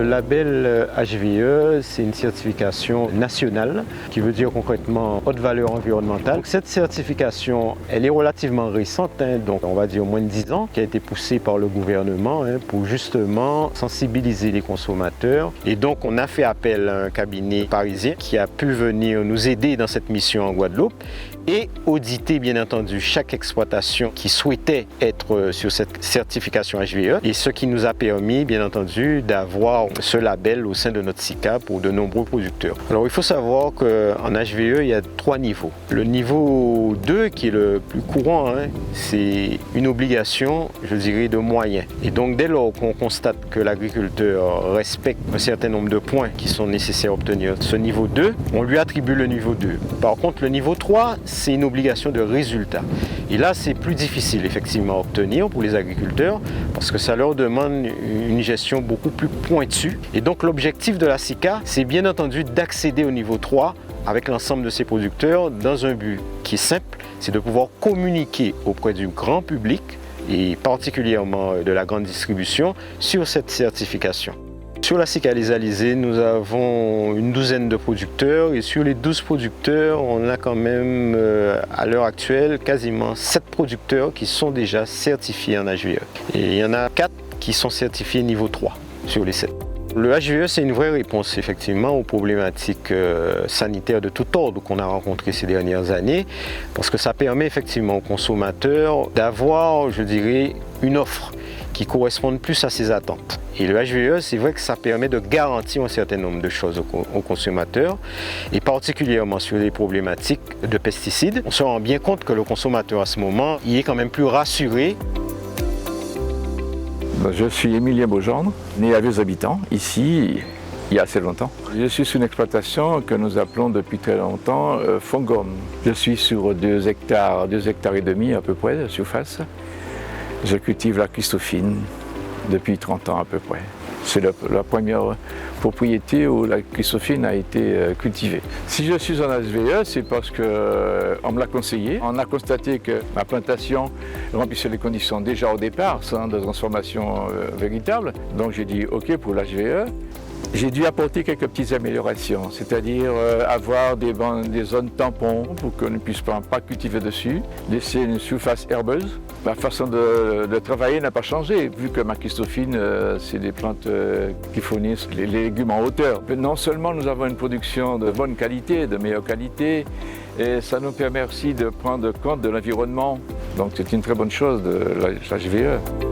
label HVE, c'est une certification nationale qui veut dire concrètement haute valeur environnementale. Donc, cette certification, elle est relativement récente, donc on va dire moins de 10 ans, qui a été poussée par le gouvernement pour justement sensibiliser les consommateurs. Et donc on a fait appel à un cabinet parisien qui a pu venir nous aider dans cette mission en Guadeloupe et auditer bien entendu chaque exploitation qui souhaitait être sur cette certification HVE, et ce qui nous a permis bien entendu d'avoir ce label au sein de notre SICA pour de nombreux producteurs. Alors il faut savoir qu'en HVE il y a 3 niveaux. Le niveau 2 qui est le plus courant, c'est une obligation, je dirais, de moyens. Et donc dès lors qu'on constate que l'agriculteur respecte un certain nombre de points qui sont nécessaires à obtenir ce niveau 2, on lui attribue le niveau 2. Par contre le niveau 3, c'est une obligation de résultat. Et là, c'est plus difficile effectivement à obtenir pour les agriculteurs parce que ça leur demande une gestion beaucoup plus pointue. Et donc l'objectif de la SICA, c'est bien entendu d'accéder au niveau 3 avec l'ensemble de ces producteurs dans un but qui est simple, c'est de pouvoir communiquer auprès du grand public et particulièrement de la grande distribution sur cette certification. Sur la SICA Les Alizés, nous avons une douzaine de producteurs et sur les 12 producteurs, on a quand même à l'heure actuelle quasiment 7 producteurs qui sont déjà certifiés en HVE. Et il y en a 4 qui sont certifiés niveau 3 sur les 7. Le HVE, c'est une vraie réponse effectivement aux problématiques sanitaires de tout ordre qu'on a rencontrées ces dernières années, parce que ça permet effectivement aux consommateurs d'avoir, je dirais, une offre qui correspondent plus à ses attentes. Et le HVE, c'est vrai que ça permet de garantir un certain nombre de choses aux consommateurs, et particulièrement sur les problématiques de pesticides. On se rend bien compte que le consommateur à ce moment, il est quand même plus rassuré. Je suis Émilien Beaugendre, né à Vieux-Habitants, ici, il y a assez longtemps. Je suis sur une exploitation que nous appelons depuis très longtemps Fongom. Je suis sur 2 hectares et demi à peu près de surface. Je cultive la Christophine depuis 30 ans à peu près. C'est la première propriété où la Christophine a été cultivée. Si je suis en HVE, c'est parce qu'on me l'a conseillé. On a constaté que ma plantation remplissait les conditions déjà au départ, sans de transformation véritable. Donc j'ai dit OK pour l'HVE. J'ai dû apporter quelques petites améliorations, c'est-à-dire avoir des zones tampons pour qu'on ne puisse pas cultiver dessus, laisser une surface herbeuse. La façon de travailler n'a pas changé, vu que ma Christophine, c'est des plantes qui fournissent les légumes en hauteur. Non seulement nous avons une production de bonne qualité, de meilleure qualité, et ça nous permet aussi de prendre compte de l'environnement. Donc c'est une très bonne chose de l'HVE.